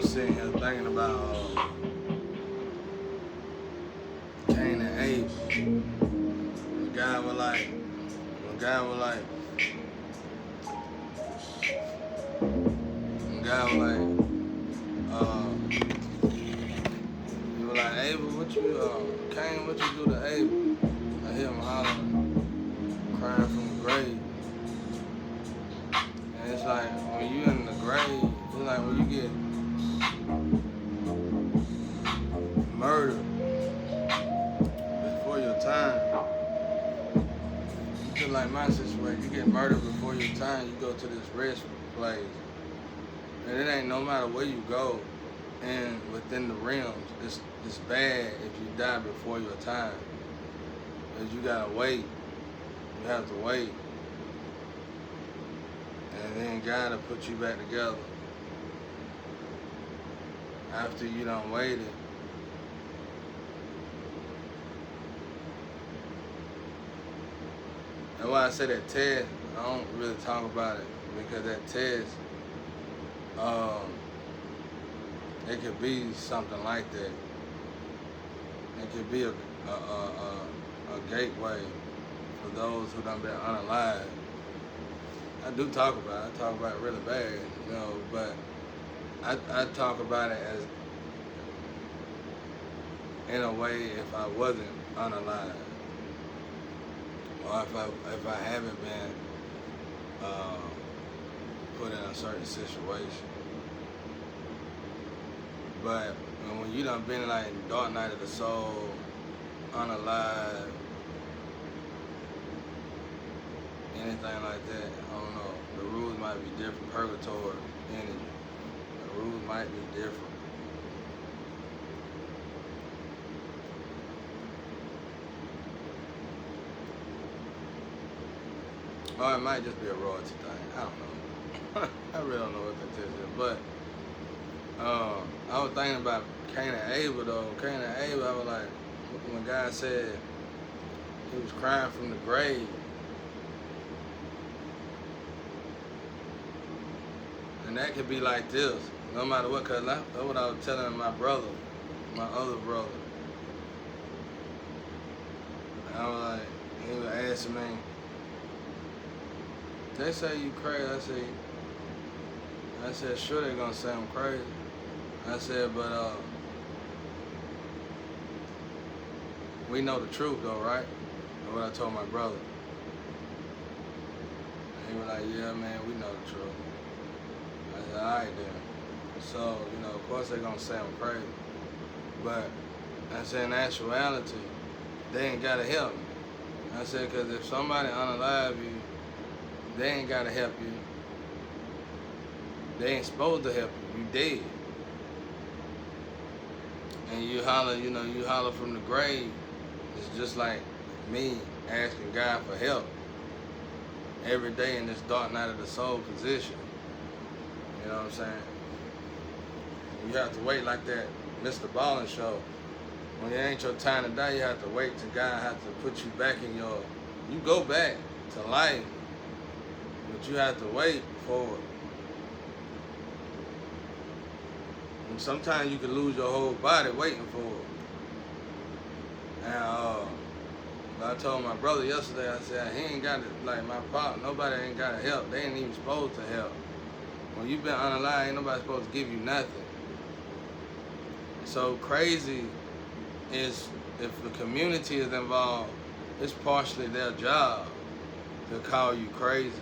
was sitting here thinking about Cain and Abel. The guy was like, the guy was like, the guy was like, he was like, Abel, what you, Cain, what you do to Abel? I hear him hollering, crying from the grave. And it's like, when you in the grave, it's like when you get murdered before your time. Just like my situation, you get murdered before your time, you go to this rest place. And it ain't no matter where you go and within the realms, it's bad if you die before your time. Because you gotta wait. You have to wait. And then God will put you back together. After you done waited. That's why I say that test, I don't really talk about it. Because that test, it could be something like that. It could be a gateway for those who done been unalive. I do talk about it. I talk about it really bad, you know, but I talk about it as in a way if I wasn't unalive, or if I haven't been put in a certain situation. But when you done been like in dark night of the soul, unalive, anything like that, I don't know. The rules might be different. Purgatory energy. The rules might be different. Or it might just be a royalty thing. I don't know. I really don't know what that is. But I was thinking about Cain and Abel though. Cain and Abel, I was like, when God said he was crying from the grave, and that could be like this, no matter what, because that's what I was telling my brother, my other brother. And I was like, he was asking me, they say you crazy. I said, sure they're gonna say I'm crazy. I said, but we know the truth though, right? That's what I told my brother. And he was like, yeah, man, we know the truth. I said, all right then. So, you know, of course they're gonna say I'm crazy. But I said, in actuality, they ain't gotta help me. I said, because if somebody unalive you, they ain't gotta help you. They ain't supposed to help you. You dead. And you holler, you know, you holler from the grave. It's just like me asking God for help every day in this dark night of the soul position. You know what I'm saying? You have to wait like that Mr. Ballin show. When it ain't your time to die, you have to wait till God has to put you back in your, you go back to life, but you have to wait for it. And sometimes you can lose your whole body waiting for it. And I told my brother yesterday, I said, he ain't got it, like my pop, nobody ain't got to help. They ain't even supposed to help. When you been unalive, ain't nobody supposed to give you nothing. So crazy is, if the community is involved, it's partially their job to call you crazy.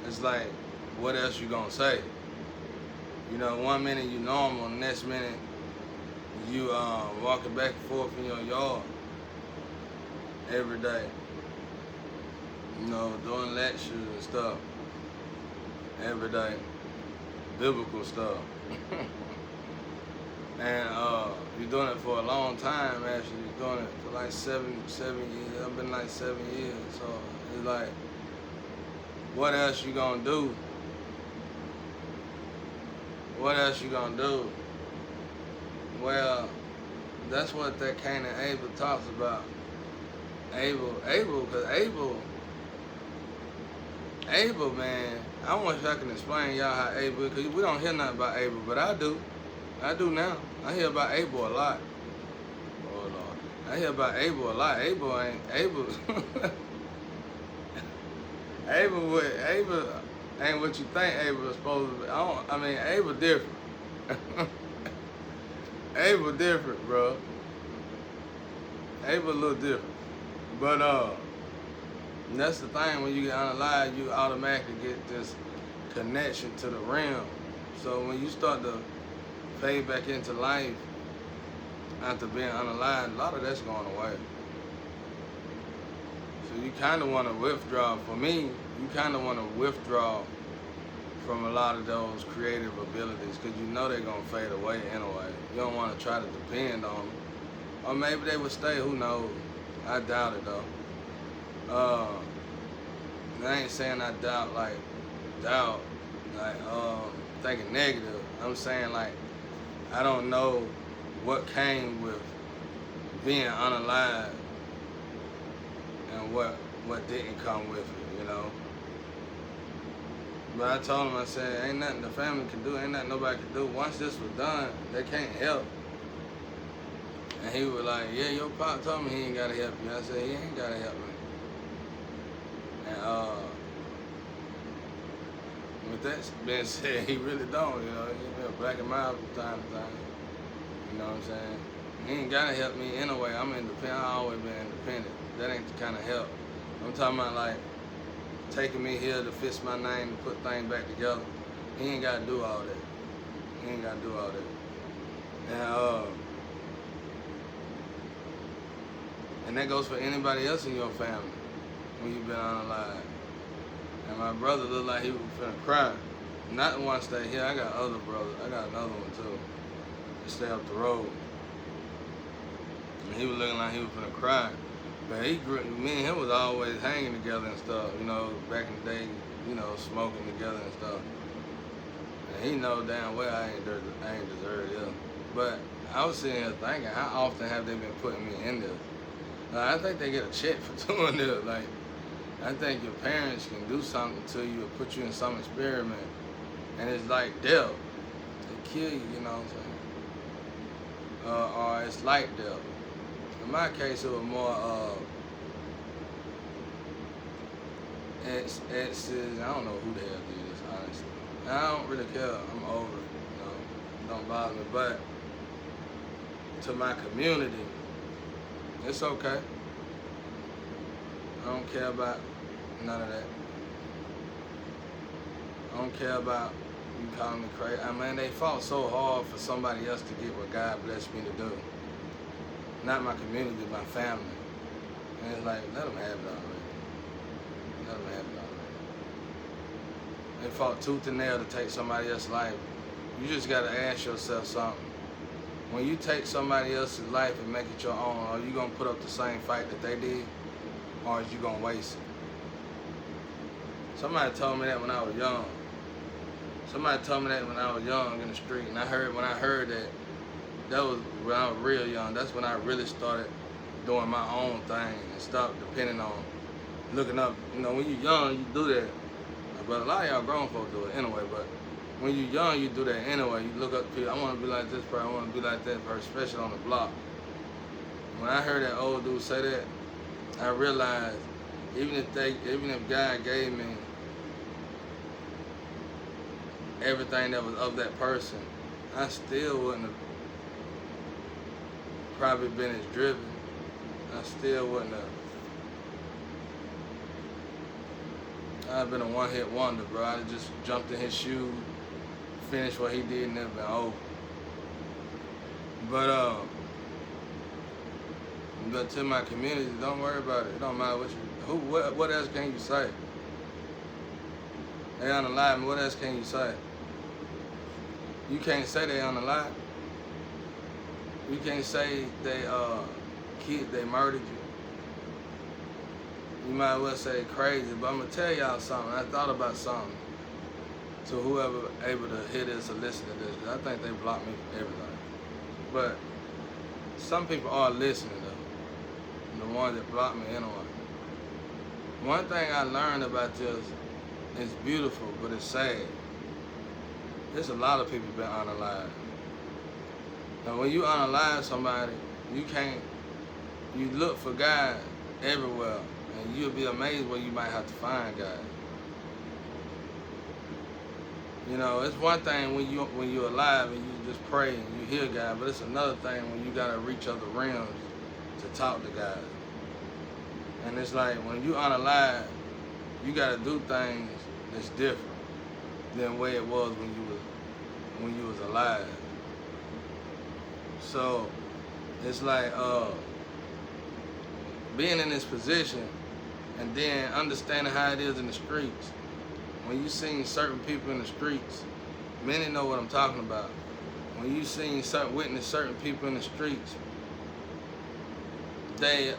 It's like, what else you gonna say? You know, one minute you normal, next minute you walking back and forth in your yard every day. You know, doing lectures and stuff every day, biblical stuff. And you're doing it for a long time. Actually, you're doing it for like seven years. I've been like 7 years. So it's like, what else you gonna do? What else you gonna do? Well, that's what that Cain and Abel talks about. Abel, because Abel, Abel, man, I wish I can explain y'all how Abel, because we don't hear nothing about Abel, but I do. I do now. I hear about Abel a lot. Oh, Lord. I hear about Abel a lot. Abel ain't, Abel, Abel ain't what you think Abel is supposed to be. I mean, Abel different. Abel different, bro. Abel a little different. But, that's the thing, when you get unalive, you automatically get this connection to the realm. So when you start to fade back into life after being unalive, a lot of that's going away. So you kind of want to withdraw. For me, you kind of want to withdraw from a lot of those creative abilities because you know they're going to fade away anyway. You don't want to try to depend on them. Or maybe they would stay, who knows? I doubt it though. I ain't saying I doubt, thinking negative. I'm saying like, I don't know what came with being unalive and what didn't come with it, you know. But I told him, I said, ain't nothing the family can do, ain't nothing nobody can do. Once this was done, they can't help. And he was like, yeah, your pop told me he ain't gotta help you. I said, he ain't gotta help me. And with that being said, he really don't, you know. He been black and mild from time to time. You know what I'm saying? He ain't gotta help me anyway. I'm independent. I always been independent. That ain't the kind of help. I'm talking about like taking me here to fix my name and put things back together. He ain't gotta do all that. He ain't gotta do all that. And that goes for anybody else in your family when you've been unalive. And my brother looked like he was finna cry. Not the one stay here. I got other brothers. I got another one too. He stay up the road. And he was looking like he was finna cry. But me and him was always hanging together and stuff. You know, back in the day, you know, smoking together and stuff. And he know damn well I ain't deserved it. But I was sitting here thinking, how often have they been putting me in this? I think they get a check for doing this. Like, I think your parents can do something to you or put you in some experiment, and it's like death. They kill you, you know what I'm saying? Or it's like death. In my case, it was more, it's I don't know who the hell did this, honestly. And I don't really care. I'm over it, you know. It don't bother me. But to my community, it's okay. I don't care about none of that. I don't care about you calling me crazy. I mean, they fought so hard for somebody else to get what God blessed me to do. Not my community, my family. And it's like, let them have it already. Let them have it already. They fought tooth and nail to take somebody else's life. You just gotta ask yourself something. When you take somebody else's life and make it your own, are you gonna put up the same fight that they did? Or is you gonna waste it? Somebody told me that when I was young. Somebody told me that when I was young in the street. And when I heard that, that was when I was real young. That's when I really started doing my own thing and stopped depending on looking up. You know, when you're young, you do that. But a lot of y'all grown folks do it anyway. But when you're young, you do that anyway. You look up to people. I want to be like this person. I want to be like that person, especially on the block. When I heard that old dude say that, I realized even if God gave me everything that was of that person, I still wouldn't have probably been as driven. I still wouldn't have. I've been a one-hit wonder, bro. I just jumped in his shoes, finished what he did, and never been over. But to my community, don't worry about it. It don't matter what else can you say? They unalive, what else can you say? You can't say they unalive. You can't say they murdered you. You might well say crazy, but I'm gonna tell y'all something. I thought about something. To whoever able to hear this or listen to this, 'cause I think they block me from everything. But some people are listening though. The ones that block me anyway. One thing I learned about this it's beautiful, but it's sad. There's a lot of people been unalive. Now, when you unalive somebody, you look for God everywhere, and you'll be amazed where you might have to find God. You know, it's one thing when you're alive and you just pray and you hear God, but it's another thing when you gotta reach other realms to talk to God. And it's like when you unalive, you gotta do things that's different than the way it was when you was alive. So it's like being in this position and then understanding how it is in the streets. When you seen certain people in the streets, many know what I'm talking about. When you witness certain people in the streets, they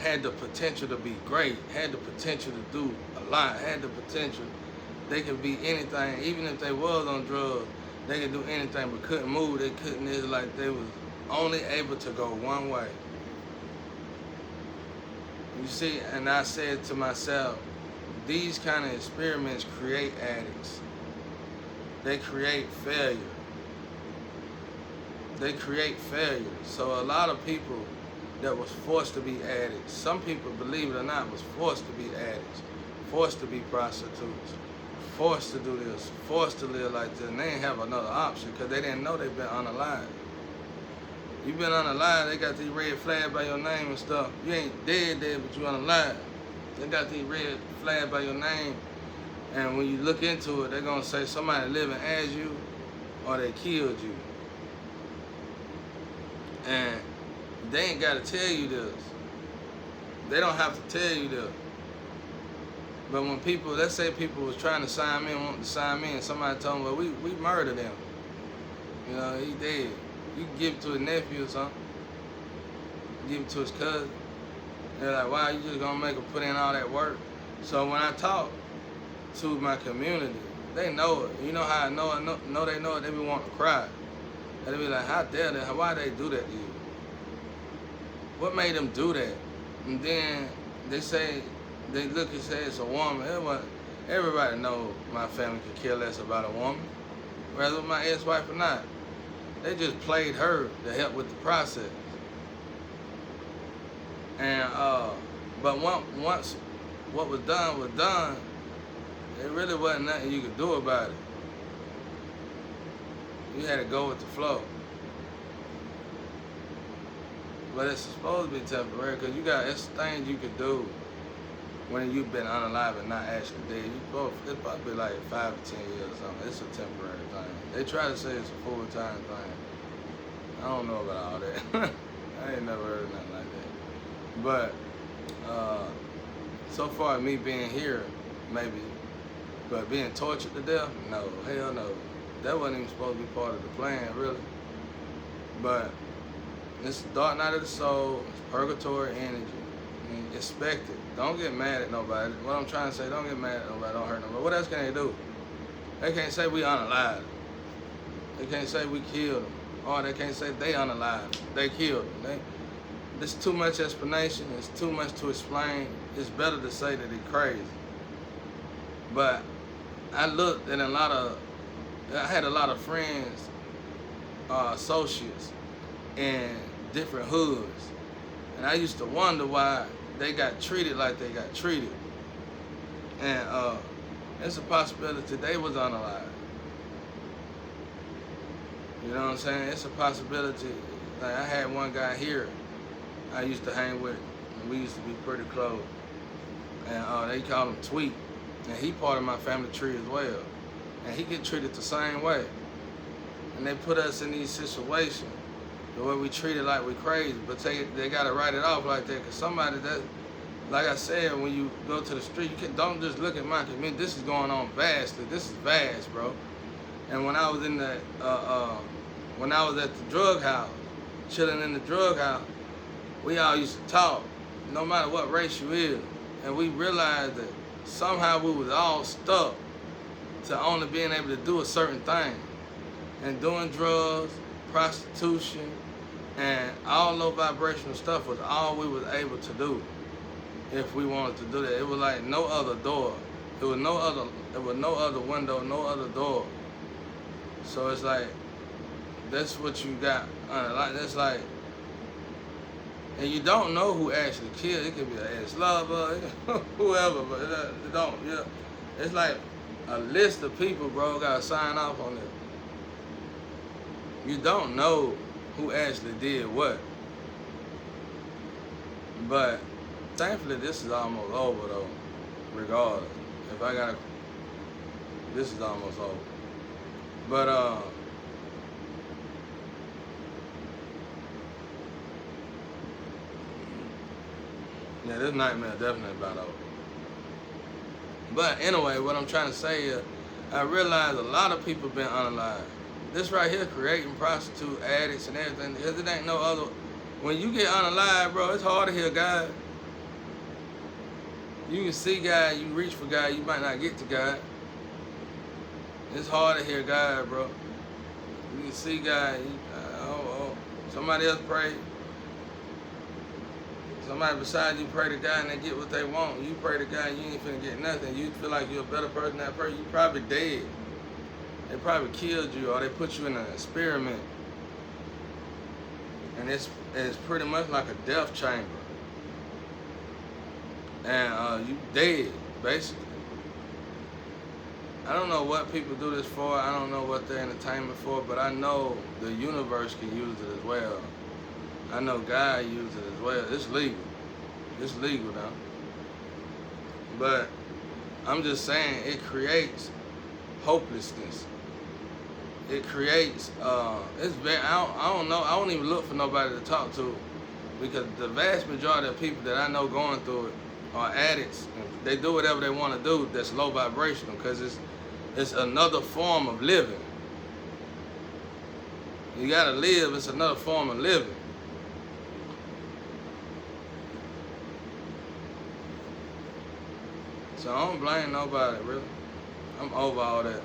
had the potential to be great, had the potential to do a lot, had the potential. They could be anything, even if they was on drugs, they could do anything but couldn't move. They couldn't, it's like they was only able to go one way. You see, and I said to myself, these kind of experiments create addicts. They create failure. They create failure. So a lot of people that was forced to be addicts, some people, believe it or not, was forced to be addicts, forced to be prostitutes, forced to do this, forced to live like this, and they didn't have another option because they didn't know they've been unalive. You've been unalive, they got these red flags by your name and stuff. You ain't dead, but you unalive. They got these red flags by your name, and when you look into it, they're gonna say somebody living as you, or they killed you. And they ain't gotta tell you this. They don't have to tell you this. But when people, let's say people was trying to sign me and wanted to sign me, and somebody told them, well, we murdered him. You know, he dead. You can give it to his nephew or something. Give it to his cousin. They're like, wow, you just gonna make them put in all that work? So when I talk to my community, they know it. You know how I know they know it, they be wanting to cry. And they be like, how dare they, why they do that to you? What made them do that? And then they say, they look and say it's a woman. Everybody know my family could care less about a woman, whether my ex-wife or not. They just played her to help with the process. And but once what was done, there really wasn't nothing you could do about it. You had to go with the flow. But it's supposed to be temporary because it's things you could do when you've been unalive and not actually dead. It's probably like 5 to 10 years or something. It's a temporary thing. They try to say it's a full-time thing. I don't know about all that. I ain't never heard of nothing like that. But so far me being here, maybe, but being tortured to death, no, hell no. That wasn't even supposed to be part of the plan, really. But it's dark night of the soul, it's purgatory energy. I mean, expect it. Don't get mad at nobody. What I'm trying to say, don't get mad at nobody, don't hurt nobody. What else can they do? They can't say we unalive. They can't say we killed them. Or they can't say they unalive. They killed them. There's too much explanation. It's too much to explain. It's better to say that they're crazy. But I looked at I had a lot of friends, associates in different hoods. And I used to wonder why they got treated like they got treated. And it's a possibility they was unalive. You know what I'm saying? It's a possibility. Like I had one guy here I used to hang with, and we used to be pretty close. And they call him Tweet. And he part of my family tree as well. And he get treated the same way. And they put us in these situations the way we treated like we crazy, but they got to write it off like that, because somebody that, like I said, when you go to the street, don't just look at my community. This is going on vastly. This is vast, bro. And when I was in the, when I was at the drug house, chilling in the drug house, we all used to talk, no matter what race you is, and we realized that somehow we was all stuck to only being able to do a certain thing, and doing drugs, prostitution, and all low vibrational stuff was all we was able to do if we wanted to do that. It was like no other door There was no other window, no other door. So it's like, that's what you got. Like, that's like, and you don't know who actually killed. It could be an ex-lover, whoever, but it don't. Yeah, it's like a list of people, bro, got to sign off on it. You don't know who actually did what. But thankfully, this is almost over, though. Regardless, if I gotta, this is almost over. But yeah, this nightmare definitely about over. But anyway, what I'm trying to say is, I realize a lot of people been unalive. This right here, creating prostitute addicts and everything, because it ain't no other. When you get unalive, bro, it's hard to hear God. You can see God, you reach for God, you might not get to God. It's hard to hear God, bro. You can see God, somebody else pray. Somebody beside you pray to God and they get what they want. You pray to God, you ain't finna get nothing. You feel like you're a better person than that person. You probably dead. They probably killed you, or they put you in an experiment. And it's pretty much like a death chamber. And you dead, basically. I don't know what people do this for. I don't know what they're entertainment for, but I know the universe can use it as well. I know God uses it as well. It's legal. It's legal now. But I'm just saying, it creates hopelessness. It creates, it's very, I don't know, I don't even look for nobody to talk to, because the vast majority of people that I know going through it are addicts. They do whatever they want to do that's low vibrational, because it's another form of living. You gotta live, it's another form of living. So I don't blame nobody, really. I'm over all that.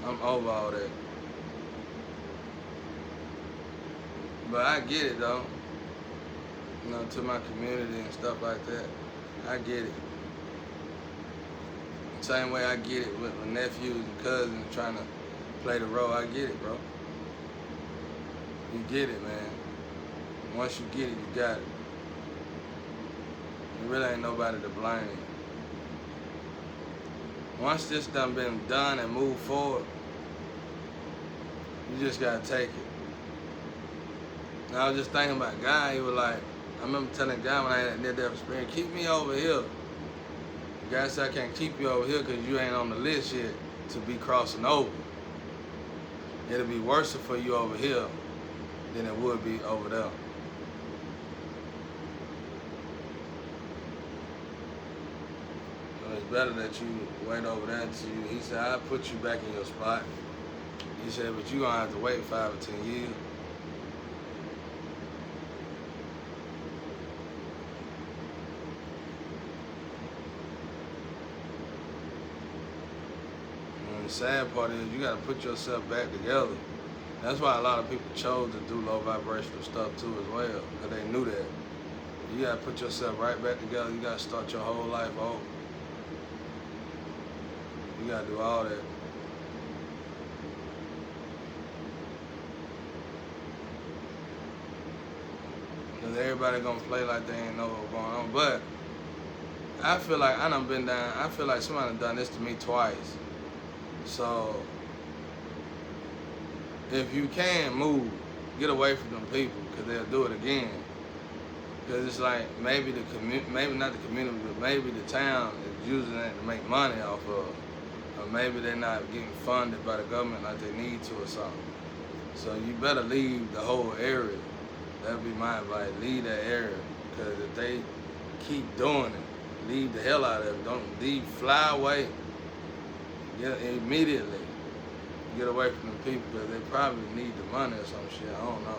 I'm over all that. But I get it, though. You know, to my community and stuff like that. I get it. The same way I get it with my nephews and cousins trying to play the role. I get it, bro. You get it, man. Once you get it, you got it. There really ain't nobody to blame. Once this done been done and moved forward, you just gotta take it. And I was just thinking about God. He was like, I remember telling God when I had that near-death experience, keep me over here. God said, I can't keep you over here because you ain't on the list yet to be crossing over. It'll be worse for you over here than it would be over there. So it's better that you wait over there until you, he said, I'll put you back in your spot. He said, but you're going to have to wait 5 or 10 years. And the sad part is you got to put yourself back together. That's why a lot of people chose to do low vibrational stuff too as well, because they knew that. You got to put yourself right back together. You got to start your whole life over. You got to do all that. Because everybody going to play like they ain't know what's going on. But I feel like I done been down. I feel like somebody done this to me twice. So if you can move, get away from them people, because they'll do it again. Because it's like maybe the maybe not the community, but maybe the town is using it to make money off of. Or maybe they're not getting funded by the government like they need to or something. So you better leave the whole area. That'd be my advice. Leave that area. Because if they keep doing it, leave the hell out of it. Don't leave, fly away. Get immediately. Get away from the people because they probably need the money or some shit. I don't know.